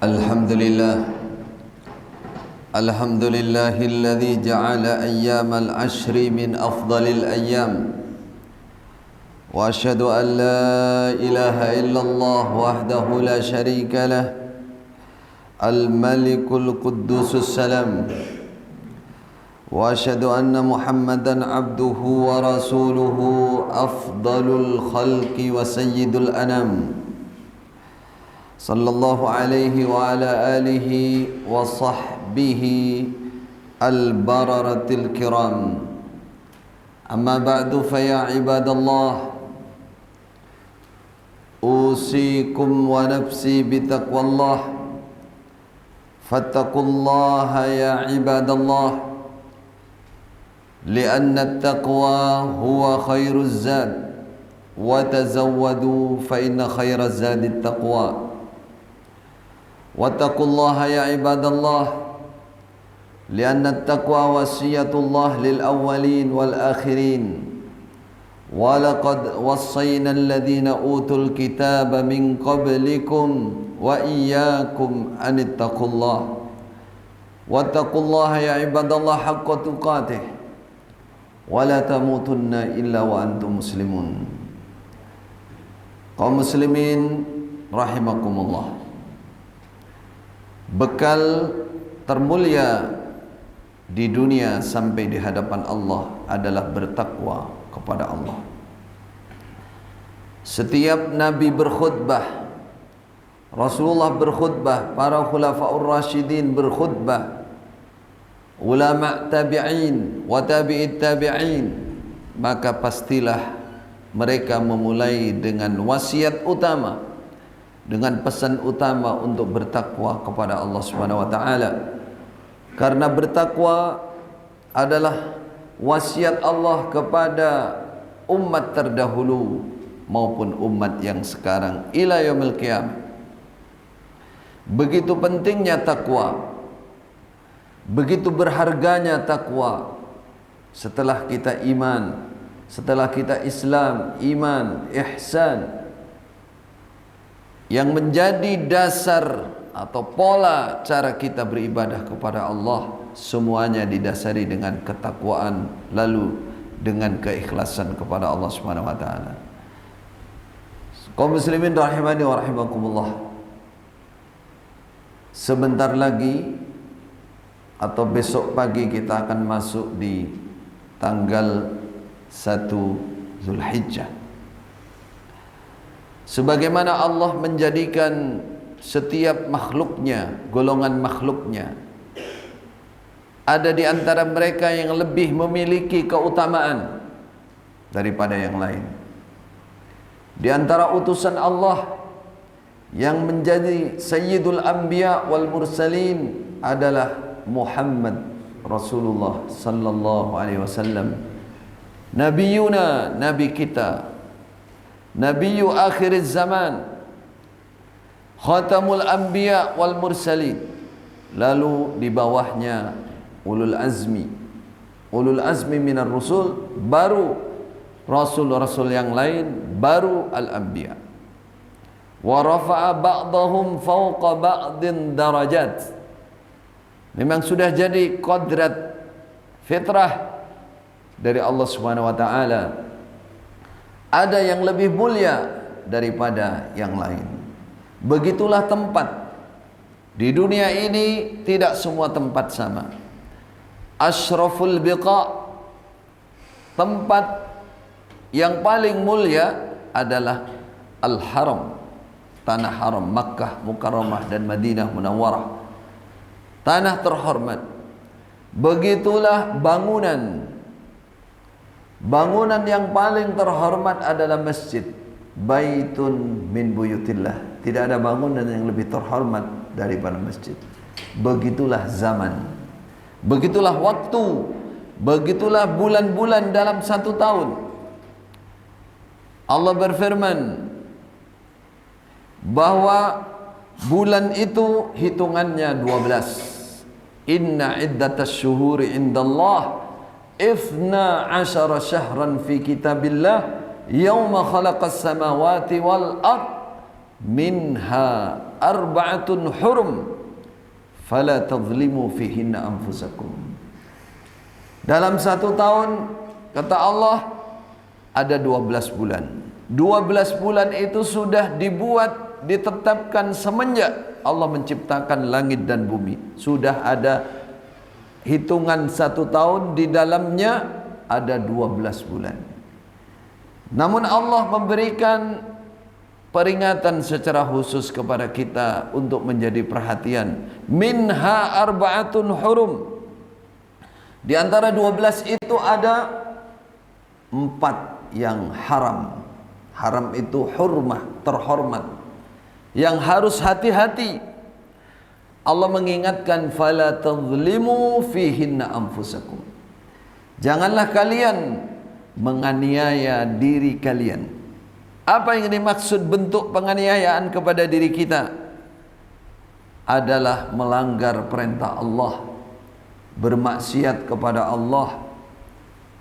الحمد لله الحمد لله الذي جعل أيام العشر من أفضل الأيام وأشهد أن لا إله إلا الله وحده لا شريك له الملك القدوس السلام وأشهد أن محمدا عبده ورسوله أفضل الخلق وسيد الأنام صلى الله عليه وعلى آله وصحبه البررة الكرام أما بعد فيا عباد الله أوصيكم ونفسي بتقوى الله فاتقوا الله يا عباد الله لأن التقوى هو خير الزاد وتزودوا فإن خير الزاد التقوى واتقوا الله يا عباد الله لأن التقوى وصية الله للأولين والآخرين ولقد وصينا الذين أوتوا الكتاب من قبلكم وإياكم أن اتقوا الله واتقوا الله يا عباد الله حق تقاته ولا تموتن إلا وأنتم مسلمون. Kaum muslimin rahimakumullah, bekal termulia di dunia sampai di hadapan Allah adalah bertakwa kepada Allah. Setiap Nabi berkhutbah, Rasulullah berkhutbah, para khulafaur rasyidin berkhutbah, ulama tabi'in wa tabi'it tabi'in, maka pastilah mereka memulai dengan wasiat utama, dengan pesan utama untuk bertakwa kepada Allah Subhanahu wa taala. Karena bertakwa adalah wasiat Allah kepada umat terdahulu maupun umat yang sekarang ila yaumil qiyamah. Begitu pentingnya takwa, begitu berharganya takwa. Setelah kita iman, setelah kita Islam, iman, ihsan, yang menjadi dasar atau pola cara kita beribadah kepada Allah, semuanya didasari dengan ketakwaan, lalu dengan keikhlasan kepada Allah Subhanahu wa taala. Kaum muslimin rahimani wa rahimakumullah, sebentar lagi atau besok pagi kita akan masuk di tanggal 1 Zulhijjah. Sebagaimana Allah menjadikan setiap makhluknya, golongan makhluknya, ada di antara mereka yang lebih memiliki keutamaan daripada yang lain. Di antara utusan Allah yang menjadi Sayyidul Anbiya wal Mursalin adalah Muhammad Rasulullah sallallahu alaihi wasallam. Nabiyuna, nabi kita, nabiyyu akhiriz zaman, khatamul anbiya wal mursalin. Lalu di bawahnya ulul azmi minar rusul, baru rasul-rasul yang lain, baru al-anbiya. Wa rafa'a ba'dahum fawqa ba'din darajat. Memang sudah jadi kodrat fitrah dari Allah Subhanahu wa taala, ada yang lebih mulia daripada yang lain. Begitulah tempat di dunia ini, tidak semua tempat sama. Asyraful biqa, tempat yang paling mulia adalah Al-Haram, tanah haram, Makkah Mukarramah dan Madinah Munawwarah, tanah terhormat. Begitulah bangunan yang paling terhormat adalah masjid, baitun min buyutillah. Tidak ada bangunan yang lebih terhormat daripada masjid. Begitulah zaman, begitulah waktu, begitulah bulan-bulan dalam satu tahun. Allah berfirman bahwa bulan itu hitungannya 12. Inna iddatasy syuhuri indallah Ifna asyara syahran fi kitabillah Yawma khalaqas samawati wal ard Minha arba'atun hurum fala tadhlimu fihinna anfusakum. Dalam 1 tahun, kata Allah, ada 12 bulan. 12 bulan itu sudah dibuat, ditetapkan semenjak Allah menciptakan langit dan bumi. Sudah ada hitungan 1 tahun, di dalamnya ada 12 bulan. Namun Allah memberikan peringatan secara khusus kepada kita untuk menjadi perhatian. Minha arba'atun hurum. Di antara 12 itu ada 4 yang haram. Haram itu hurmah, terhormat, yang harus hati-hati. Allah mengingatkan, fala tadhlimu fihinna anfusakum. Janganlah kalian menganiaya diri kalian. Apa yang dimaksud bentuk penganiayaan kepada diri kita? Adalah melanggar perintah Allah, bermaksiat kepada Allah.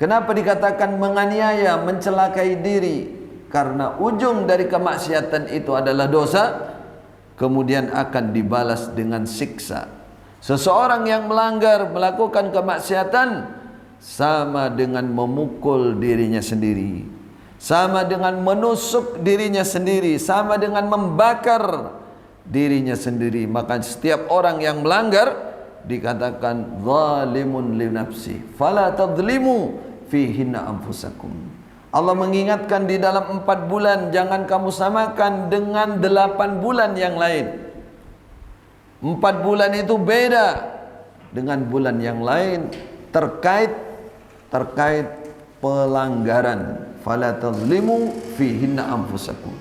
Kenapa dikatakan menganiaya, mencelakai diri? Karena ujung dari kemaksiatan itu adalah dosa, kemudian akan dibalas dengan siksa. Seseorang yang melanggar, melakukan kemaksiatan, sama dengan memukul dirinya sendiri, sama dengan menusuk dirinya sendiri, sama dengan membakar dirinya sendiri. Maka setiap orang yang melanggar dikatakan zalimun li nafsi fala tadhlimu fihinna anfusakum. Allah mengingatkan di dalam 4 bulan, jangan kamu samakan dengan 8 bulan yang lain. 4 bulan itu beda dengan bulan yang lain terkait pelanggaran. Fala tadhlimu fihinna anfusakum.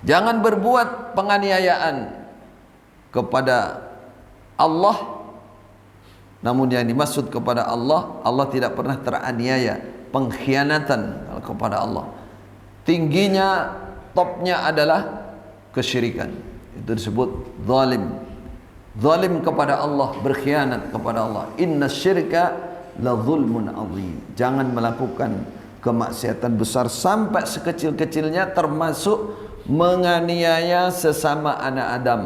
Jangan berbuat penganiayaan kepada Allah. Namun yang dimaksud kepada Allah, Allah tidak pernah teraniaya. Pengkhianatan kepada Allah, tingginya, topnya adalah kesyirikan. Itu disebut zalim. Zalim kepada Allah, berkhianat kepada Allah. Inna syirka la zulmun azim. Jangan melakukan kemaksiatan besar sampai sekecil-kecilnya, termasuk menganiaya sesama anak Adam.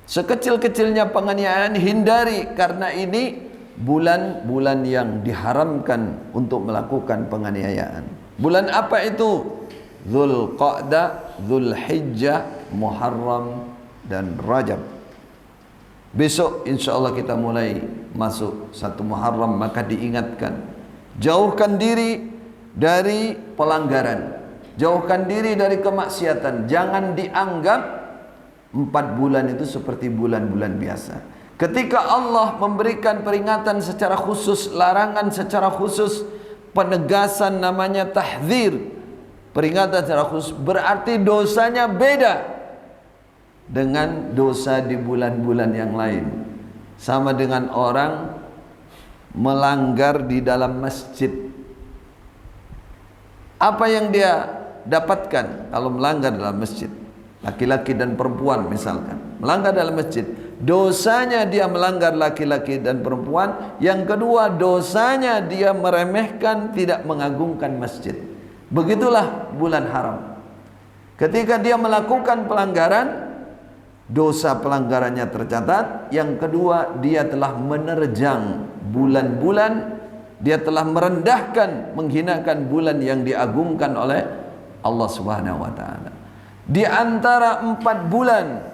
Sekecil-kecilnya penganiayaan hindari, karena ini bulan-bulan yang diharamkan untuk melakukan penganiayaan. Bulan apa itu? Dzulqa'dah, Dzulhijjah, Muharram, dan Rajab. Besok insyaAllah kita mulai masuk 1 Muharram. Maka diingatkan, jauhkan diri dari pelanggaran, jauhkan diri dari kemaksiatan. Jangan dianggap 4 bulan itu seperti bulan-bulan biasa. Ketika Allah memberikan peringatan secara khusus, larangan secara khusus, penegasan, namanya tahdzir, peringatan secara khusus, berarti dosanya beda dengan dosa di bulan-bulan yang lain. Sama dengan orang melanggar di dalam masjid. Apa yang dia dapatkan kalau melanggar dalam masjid? Laki-laki dan perempuan misalkan melanggar dalam masjid, dosanya dia melanggar laki-laki dan perempuan. Yang kedua, dosanya dia meremehkan, tidak mengagungkan masjid. Begitulah bulan haram. Ketika dia melakukan pelanggaran, dosa pelanggarannya tercatat. Yang kedua, dia telah menerjang bulan-bulan, dia telah merendahkan, menghinakan bulan yang diagungkan oleh Allah Subhanahu wa taala. Di antara 4 bulan,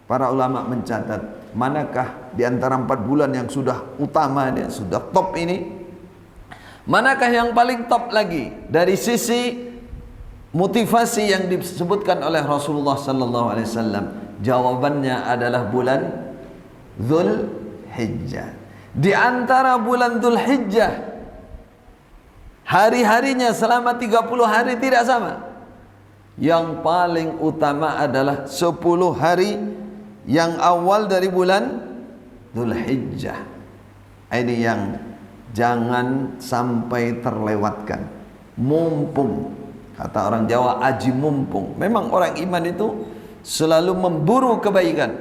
para ulama mencatat, manakah di antara 4 bulan yang sudah utama, dia sudah top ini, manakah yang paling top lagi dari sisi motivasi yang disebutkan oleh Rasulullah sallallahu alaihi wasallam? Jawabannya adalah bulan Dzulhijjah. Di antara bulan Dzulhijjah, hari-harinya selama 30 hari tidak sama. Yang paling utama adalah 10 hari yang awal dari bulan Dzulhijjah. Ini yang jangan sampai terlewatkan. Mumpung, kata orang Jawa, aji mumpung. Memang orang iman itu selalu memburu kebaikan,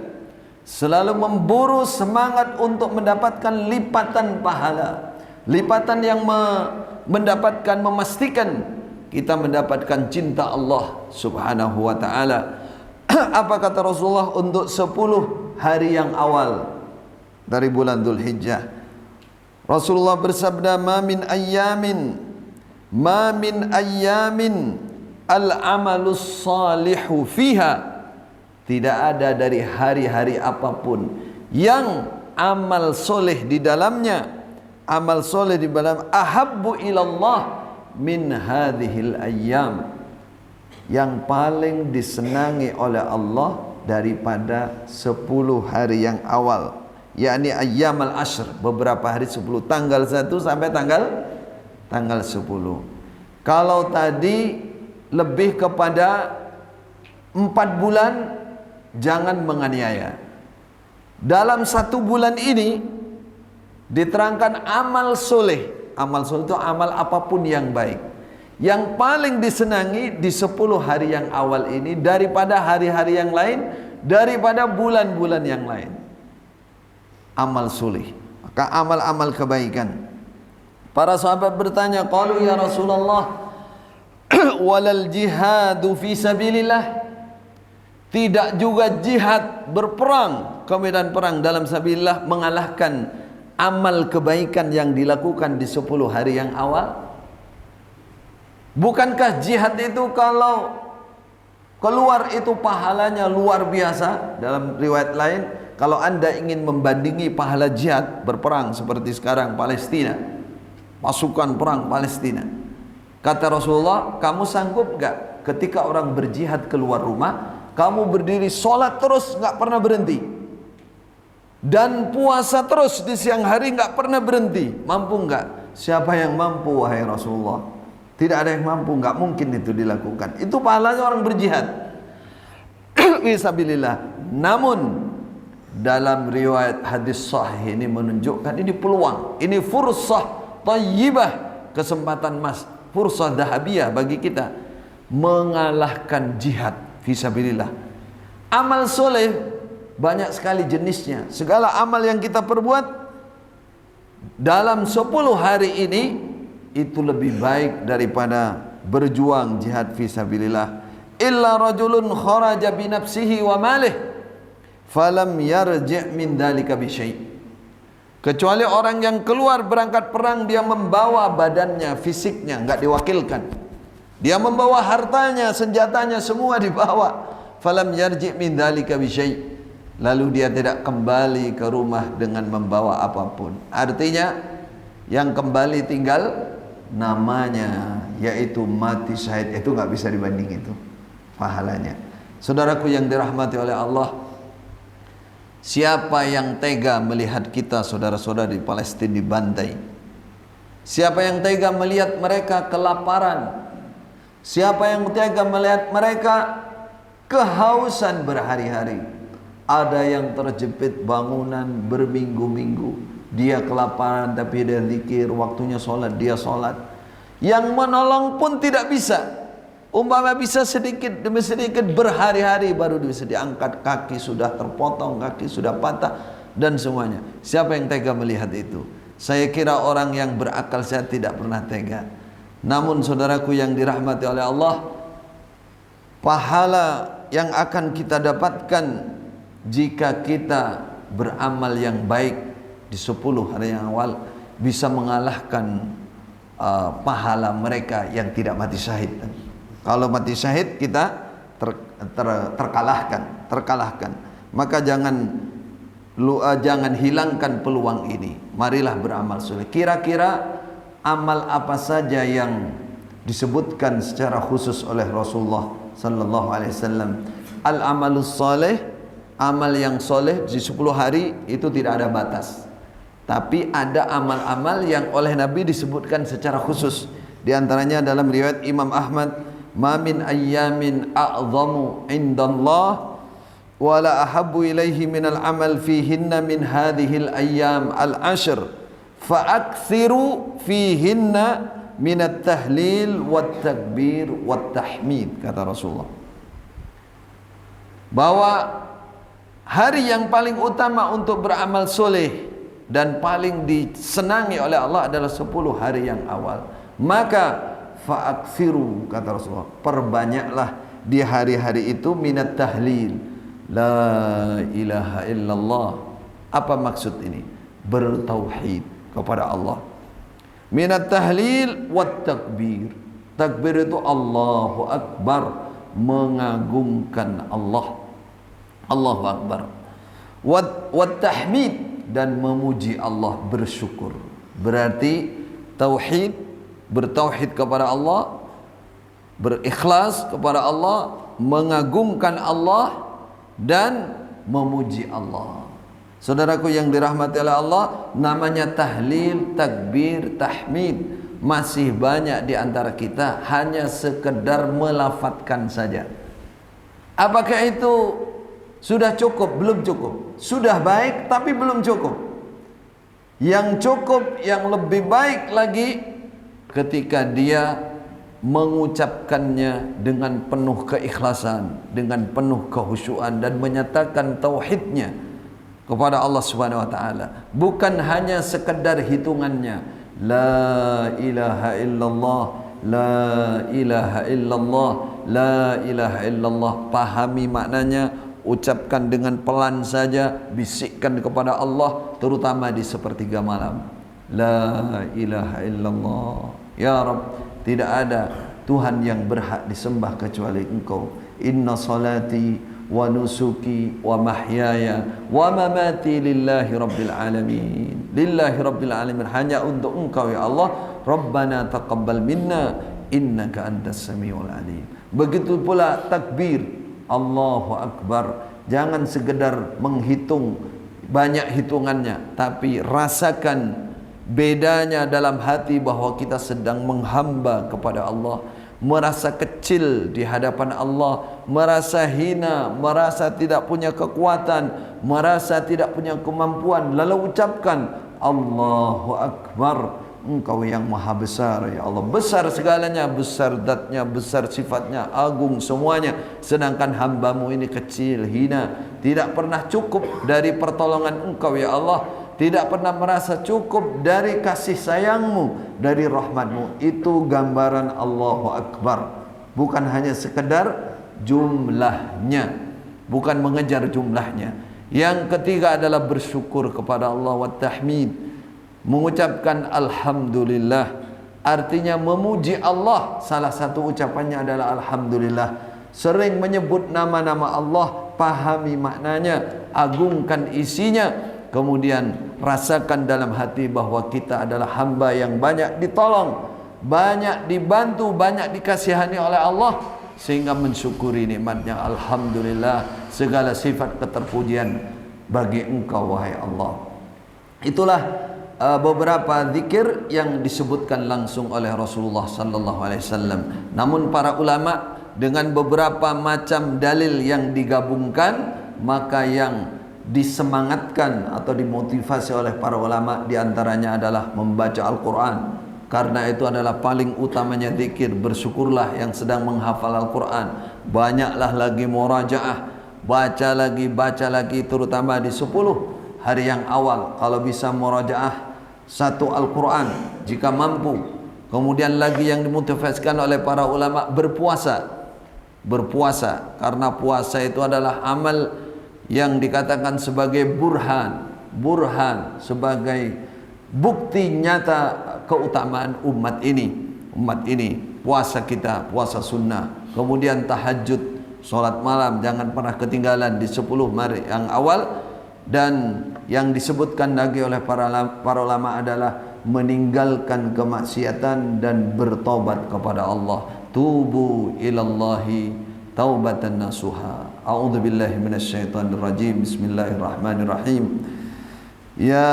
selalu memburu semangat untuk mendapatkan lipatan pahala, lipatan yang mendapatkan, memastikan kita mendapatkan cinta Allah Subhanahu wa ta'ala. Apa kata Rasulullah untuk 10 hari yang awal dari bulan Dzulhijjah? Rasulullah bersabda, ma min ayyamin al-amalus salihu fiha, tidak ada dari hari-hari apapun yang amal soleh di dalamnya, amal soleh di dalam ahabbu ilallah min hadhil ayyam, yang paling disenangi oleh Allah daripada 10 hari yang awal, yakni ayyamal ashr, beberapa hari 10, tanggal 1 sampai tanggal 10. Kalau tadi lebih kepada 4 bulan, jangan menganiaya. Dalam 1 bulan ini diterangkan amal soleh. Amal soleh itu amal apapun yang baik, yang paling disenangi di 10 hari yang awal ini daripada hari-hari yang lain, daripada bulan-bulan yang lain. Amal soleh, maka amal-amal kebaikan. Para sahabat bertanya, qalu ya Rasulullah, walal jihadu fi sabilillah, tidak juga jihad berperang ke medan perang dalam sabilillah mengalahkan amal kebaikan yang dilakukan di 10 hari yang awal? Bukankah jihad itu kalau keluar itu pahalanya luar biasa? Dalam riwayat lain, kalau anda ingin membandingi pahala jihad berperang seperti sekarang Palestina, pasukan perang Palestina, kata Rasulullah, kamu sanggup gak ketika orang berjihad keluar rumah, kamu berdiri sholat terus gak pernah berhenti, dan puasa terus di siang hari gak pernah berhenti? Mampu gak? Siapa yang mampu wahai Rasulullah? Tidak ada yang mampu, nggak mungkin itu dilakukan. Itu pahalanya orang berjihad fisabilillah. Namun dalam riwayat hadis sahih ini menunjukkan ini peluang, ini fursah thayyibah, kesempatan emas, fursah dahabiyah bagi kita mengalahkan jihad fisabilillah. Amal soleh banyak sekali jenisnya. Segala amal yang kita perbuat dalam 10 hari ini itu lebih baik daripada berjuang jihad fisabilillah. Illa rajulun kharaja bi nafsihi wa malih falam yarji' min dzalika bi syai', kecuali orang yang keluar berangkat perang, dia membawa badannya, fisiknya, enggak diwakilkan, dia membawa hartanya, senjatanya semua dibawa, falam yarji' min dzalika bi syai', lalu dia tidak kembali ke rumah dengan membawa apapun. Artinya yang kembali tinggal namanya, yaitu mati syahid. Itu nggak bisa dibanding itu pahalanya. Saudaraku yang dirahmati oleh Allah, siapa yang tega melihat kita saudara-saudara di Palestina dibantai? Siapa yang tega melihat mereka kelaparan? Siapa yang tega melihat mereka kehausan berhari-hari? Ada yang terjepit bangunan berminggu-minggu, dia kelaparan tapi dia zikir, waktunya sholat dia sholat. Yang menolong pun tidak bisa. Umpama bisa sedikit demi sedikit berhari-hari baru bisa diangkat, kaki sudah terpotong, kaki sudah patah dan semuanya. Siapa yang tega melihat itu? Saya kira orang yang berakal sehat tidak pernah tega. Namun saudaraku yang dirahmati oleh Allah, pahala yang akan kita dapatkan jika kita beramal yang baik di 10 hari yang awal bisa mengalahkan pahala mereka yang tidak mati syahid. Kalau mati syahid kita terkalahkan. Maka jangan hilangkan peluang ini. Marilah beramal soleh. Kira-kira amal apa saja yang disebutkan secara khusus oleh Rasulullah sallallahu alaihi wasallam? Al-amalus soleh, amal yang soleh di 10 hari itu tidak ada batas. Tapi ada amal-amal yang oleh Nabi disebutkan secara khusus. Di antaranya dalam riwayat Imam Ahmad, ma min ayyamin a'zamu indallah wa la ahabbu ilaihi minal amal fihinna min hadhil ayyam al-ashr fa akthiru fihinna minat tahlil wat takbir wat tahmid, kata Rasulullah. Bahwa hari yang paling utama untuk beramal soleh dan paling disenangi oleh Allah adalah 10 hari yang awal. Maka fa'aksiru, kata Rasulullah, perbanyaklah di hari-hari itu minat tahlil la ilaha illallah. Apa maksud ini? Bertauhid kepada Allah. Minat tahlil wat takbir. Takbir itu Allahu Akbar, mengagungkan Allah. Allahu Akbar. Wat tahmid, dan memuji Allah, bersyukur. Berarti tauhid, bertauhid kepada Allah, berikhlas kepada Allah, mengagungkan Allah, dan memuji Allah. Saudaraku yang dirahmati oleh Allah, namanya tahlil, takbir, tahmid. Masih banyak di antara kita hanya sekedar melafatkan saja. Apakah itu sudah cukup? Belum cukup. Sudah baik tapi belum cukup. Yang cukup, yang lebih baik lagi, ketika dia mengucapkannya dengan penuh keikhlasan, dengan penuh kehusyuan, dan menyatakan tauhidnya kepada Allah Subhanahu wa taala. Bukan hanya sekedar hitungannya, la ilaha illallah, la ilaha illallah, la ilaha illallah. Pahami maknanya, ucapkan dengan pelan saja, bisikkan kepada Allah, terutama di sepertiga malam. La ilaha illallah. Ya Rabb, tidak ada Tuhan yang berhak disembah kecuali Engkau. Inna salati wa nusuki wa mahyaya wa mamati lillahi rabbil alamin. Lillahi rabbil alamin, hanya untuk Engkau ya Allah. Rabbana taqabbal minna innaka antas samiul alim. Begitu pula takbir, Allahu Akbar. Jangan sekedar menghitung banyak hitungannya, tapi rasakan bedanya dalam hati bahwa kita sedang menghamba kepada Allah, merasa kecil di hadapan Allah, merasa hina, merasa tidak punya kekuatan, merasa tidak punya kemampuan, lalu ucapkan Allahu Akbar. Engkau yang maha besar ya Allah, besar segalanya, besar zatnya, besar sifatnya, agung semuanya. Sedangkan hambamu ini kecil, hina, tidak pernah cukup dari pertolongan Engkau ya Allah, tidak pernah merasa cukup dari kasih sayangmu, dari rahmatmu. Itu gambaran Allahu Akbar. Bukan hanya sekedar jumlahnya, bukan mengejar jumlahnya. Yang ketiga adalah bersyukur kepada Allah, wa tahmid, mengucapkan alhamdulillah, artinya memuji Allah. Salah satu ucapannya adalah alhamdulillah. Sering menyebut nama-nama Allah, pahami maknanya, agungkan isinya, kemudian rasakan dalam hati bahwa kita adalah hamba yang banyak ditolong, banyak dibantu, banyak dikasihani oleh Allah, sehingga mensyukuri nikmatnya. Alhamdulillah, segala sifat keterpujian bagi Engkau wahai Allah. Itulah beberapa zikir yang disebutkan langsung oleh Rasulullah sallallahu alaihi wasallam. Namun para ulama dengan beberapa macam dalil yang digabungkan, maka yang disemangatkan atau dimotivasi oleh para ulama diantaranya adalah membaca Al-Quran, karena itu adalah paling utamanya zikir. Bersyukurlah yang sedang menghafal Al-Quran, banyaklah lagi murajaah, baca lagi, terutama di 10 hari yang awal. Kalau bisa murajaah satu Al-Quran jika mampu. Kemudian lagi yang dimotivasikan oleh para ulama, berpuasa, karena puasa itu adalah amal yang dikatakan sebagai burhan, sebagai bukti nyata keutamaan umat ini. Puasa kita, puasa sunnah. Kemudian tahajud, solat malam, jangan pernah ketinggalan di 10 hari yang awal. Dan yang disebutkan lagi oleh para ulama adalah meninggalkan kemaksiatan dan bertobat kepada Allah. Tubu ilallahi taubatan nasuha. A'udzu billahi minasyaitonir rajim. Bismillahirrahmanirrahim. Ya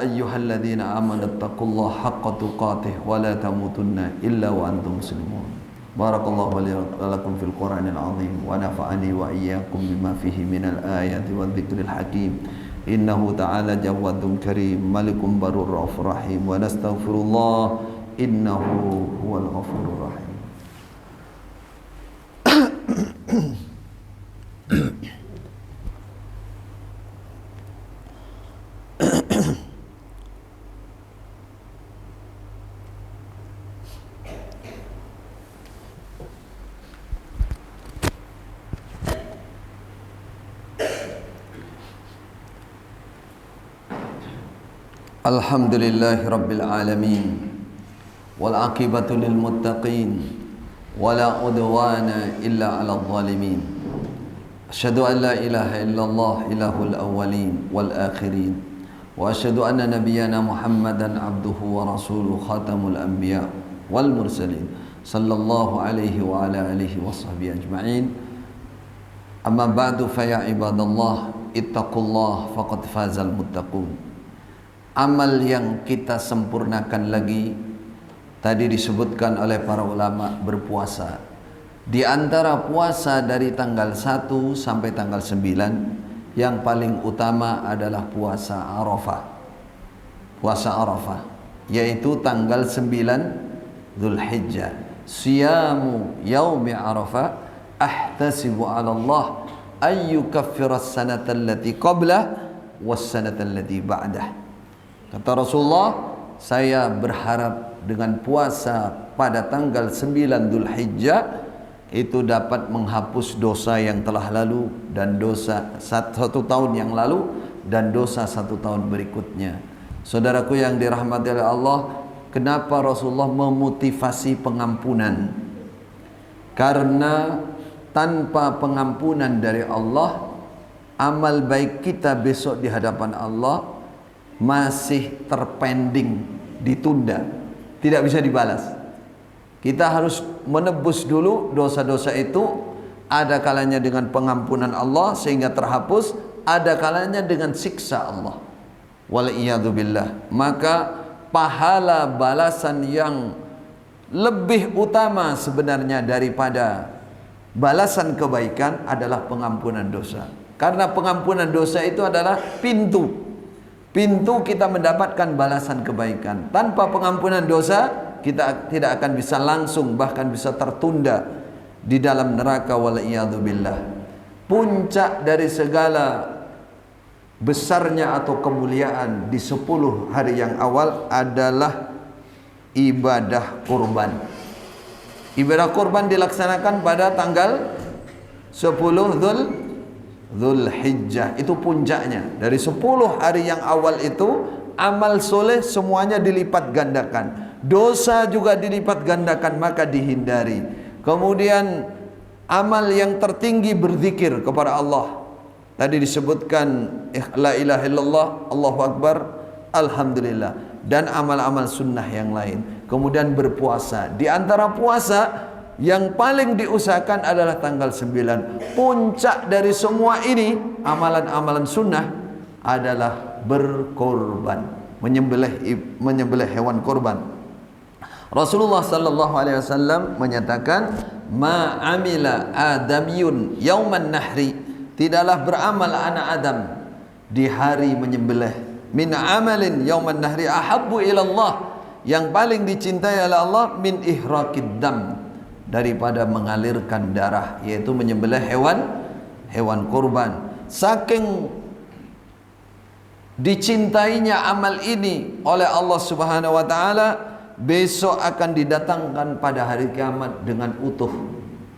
ayyuhalladzina amanu taqullaha haqqa tuqatih wa la tamutunna illa wa antum muslimun. Barakallahu li wa lakum fil Qur'anil azim wa nafa'ani wa iyyakum bima fihi minal ayati wadh-dhikril hakim. Innahu ta'ala jawadun karim, malikum barur raufur rahim, wa nastaghfirullah innahu huwal ghafurur rahim. Alhamdulillahi Rabbil Alamin, wal aqibatu lil muttaqin, wala udwana illa ala zalimin. Asyhadu an la ilaha illallah ilahul awwalin wal akhirin, wa asyhadu anna nabiyyana Muhammadan abduhu wa rasuluhu khatamul anbiya wal mursalin, sallallahu alaihi wa ala alihi wa sahbihi ajma'in. Amma ba'du, fa ya ibadallah ittaqullah faqad fazal muttaqun. Amal yang kita sempurnakan lagi, tadi disebutkan oleh para ulama, berpuasa. Di antara puasa dari tanggal 1 sampai tanggal 9, yang paling utama adalah puasa Arafah. Puasa Arafah, yaitu tanggal 9 Dzulhijjah. Siyamu yaumi Arafah ahtasibu 'ala Allah ay yukaffiras sanata allati qablah was sanata allati ba'dah. Kata Rasulullah, saya berharap dengan puasa pada tanggal 9 Dzulhijjah itu dapat menghapus dosa yang telah lalu dan dosa satu tahun yang lalu dan dosa 1 tahun berikutnya. Saudaraku yang dirahmati oleh Allah, kenapa Rasulullah memotivasi pengampunan? Karena tanpa pengampunan dari Allah, amal baik kita besok di hadapan Allah masih terpending, ditunda, tidak bisa dibalas. Kita harus menebus dulu dosa-dosa itu. Ada kalanya dengan pengampunan Allah sehingga terhapus, ada kalanya dengan siksa Allah, wal'iyadzubillah. Maka pahala balasan yang lebih utama sebenarnya daripada balasan kebaikan adalah pengampunan dosa. Karena pengampunan dosa itu adalah pintu kita mendapatkan balasan kebaikan. Tanpa pengampunan dosa, kita tidak akan bisa langsung, bahkan bisa tertunda di dalam neraka, wal'iyadzubillah. Puncak dari segala besarnya atau kemuliaan di 10 hari yang awal adalah ibadah kurban. Ibadah kurban dilaksanakan pada tanggal 10 Dzulhijjah, itu puncaknya. Dari 10 hari yang awal itu, amal soleh semuanya dilipat gandakan, dosa juga dilipat gandakan, maka dihindari. Kemudian amal yang tertinggi berzikir kepada Allah. Tadi disebutkan la ilaha illallah, Allahu akbar, alhamdulillah, dan amal-amal sunnah yang lain. Kemudian berpuasa. Di antara puasa yang paling diusahakan adalah tanggal 9. Puncak dari semua ini, amalan-amalan sunnah, adalah berkorban, menyembelih hewan korban. Rasulullah sallallahu alaihi wasallam menyatakan, ma amila adamiyun yauman nahri, tidaklah beramal anak Adam di hari menyembelih, min amalin yauman nahri ahabbu ila Allah, yang paling dicintai oleh Allah, min ihraqid dam, daripada mengalirkan darah, yaitu menyembelih hewan kurban. Saking dicintainya amal ini oleh Allah Subhanahu wa taala, besok akan didatangkan pada hari kiamat dengan utuh.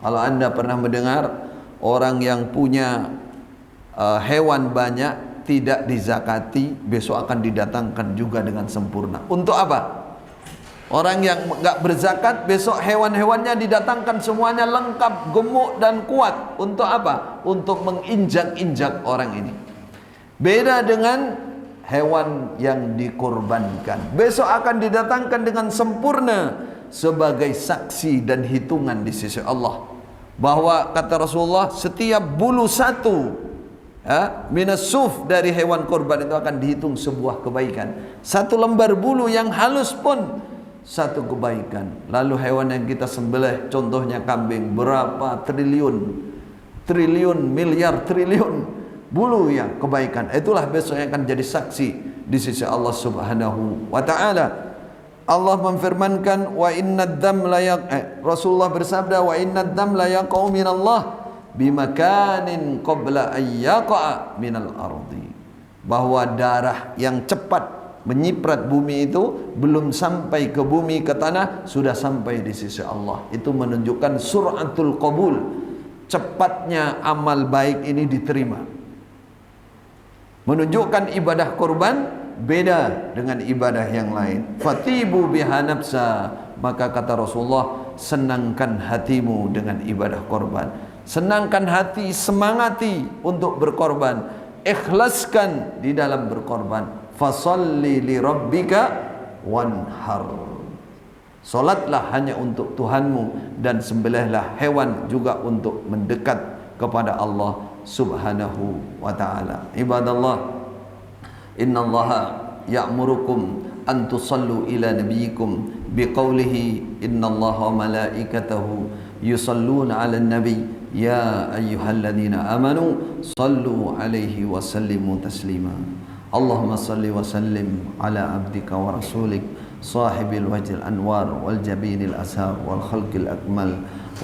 Kalau Anda pernah mendengar orang yang punya hewan banyak tidak dizakati, besok akan didatangkan juga dengan sempurna. Untuk apa? Orang yang enggak berzakat, besok hewan-hewannya didatangkan semuanya lengkap, gemuk dan kuat. Untuk apa? Untuk menginjak-injak orang ini. Beda dengan hewan yang dikorbankan, besok akan didatangkan dengan sempurna sebagai saksi dan hitungan di sisi Allah. Bahwa kata Rasulullah, setiap bulu satu minas suf dari hewan korban itu akan dihitung sebuah kebaikan. Satu lembar bulu yang halus pun satu kebaikan. Lalu hewan yang kita sembelih, contohnya kambing, berapa triliun, miliar triliun bulu yang kebaikan. Itulah besok yang akan jadi saksi di sisi Allah Subhanahu wa taala. Allah memfirmankan, wa innad dam la Rasulullah bersabda, wa innad dam la yaqau minallah bimakanin qabla ayyaqa minal ardi, bahwa darah yang cepat menyiprat bumi itu belum sampai ke bumi, ke tanah, sudah sampai di sisi Allah. Itu menunjukkan suratul qabul, cepatnya amal baik ini diterima. Menunjukkan ibadah kurban beda dengan ibadah yang lain. Fatibu biha nafsa, maka kata Rasulullah, senangkan hatimu dengan ibadah korban. Senangkan hati, semangati untuk berkorban, ikhlaskan di dalam berkorban. Fasalli li rabbika wanhar. Solatlah hanya untuk Tuhanmu dan sembelihlah hewan juga untuk mendekat kepada Allah Subhanahu wa ta'ala. Ibadallah, innallaha ya'murukum an tusallu ila nabiyikum biqaulihi innallaha wa malaikatahu yusalluna 'alan nabi ya ayyuhalladzina amanu sallu 'alaihi wa sallimu taslima. Allahumma salli wa sallim ala abdika wa rasulik صاحب الوجه الأنوار والجبين الأسهار والخلق الأكمل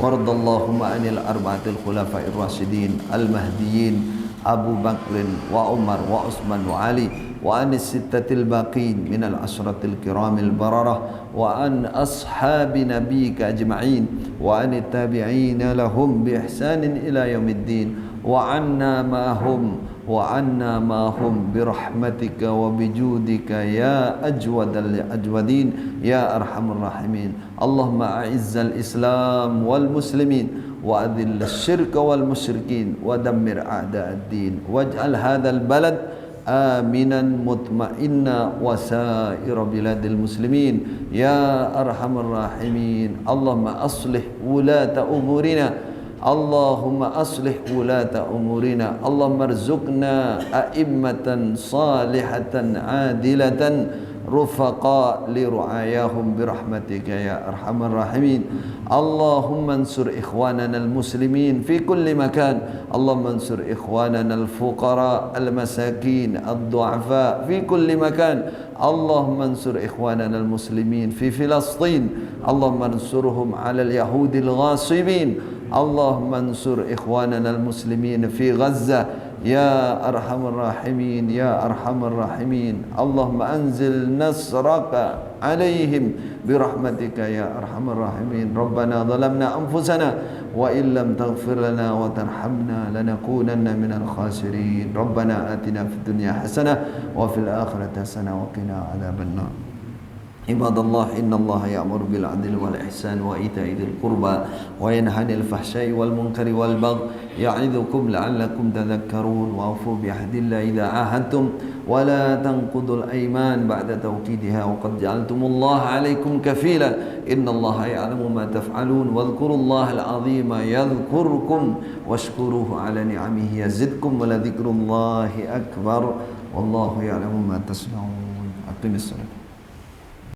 وارض اللهم عن الأربعة الخلفاء الراشدين المهديين أبو بكر وعمر وعثمان وعلي وعن الستة الباقين من العشرة الكرام البررة وعن أصحاب نبيك أجمعين وعن التابعين لهم بإحسان إلى يوم الدين وعنا معهم برحمتك وبجودك يا أجود الأجودين يا أرحم الراحمين. اللهم أعز الإسلام والمسلمين وأذل الشرك والمشركين ودمر أعداء الدين واجعل هذا البلد آمنا مطمئنا وسائر بلاد المسلمين يا أرحم الراحمين. اللهم أصلح ولاة أمورنا، اللهم أصلح ولاة أمورنا، اللهم ارزقنا أئمة صالحة عادلة رفقاء لرعاياهم برحمتك يا أرحم الراحمين. اللهم انصر إخواننا المسلمين في كل مكان، اللهم انصر إخواننا الفقراء المساكين الضعفاء في كل مكان، اللهم انصر إخواننا المسلمين في فلسطين، اللهم انصرهم على اليهود الغاصبين، اللهم انصر إخواننا المسلمين في غزة يا أرحم الراحمين يا أرحم الراحمين. اللهم أنزل نصرك عليهم برحمتك يا أرحم الراحمين. ربنا ظلمنا أنفسنا وإن لم تغفر لنا وترحمنا لنكونن من الخاسرين. ربنا آتنا في الدنيا حسنة وفي الآخرة حسنة وقنا عذاب النار. عباد الله، إن الله يأمر بالعدل والإحسان وإيتاء ذي القربى وينهى عن الفحشاء والمنكر والبغي يعظكم لعلكم تذكرون. وأوفوا بعهد الله إذا عاهدتم ولا تنقضوا الأيمان بعد توكيدها وقد جعلتم الله عليكم كفيلا إن الله يعلم ما تفعلون. واذكروا الله العظيم يذكركم واشكروه على نعمه يزدكم ولذكر الله أكبر والله يعلم ما تصنعون. أقم الصلاة.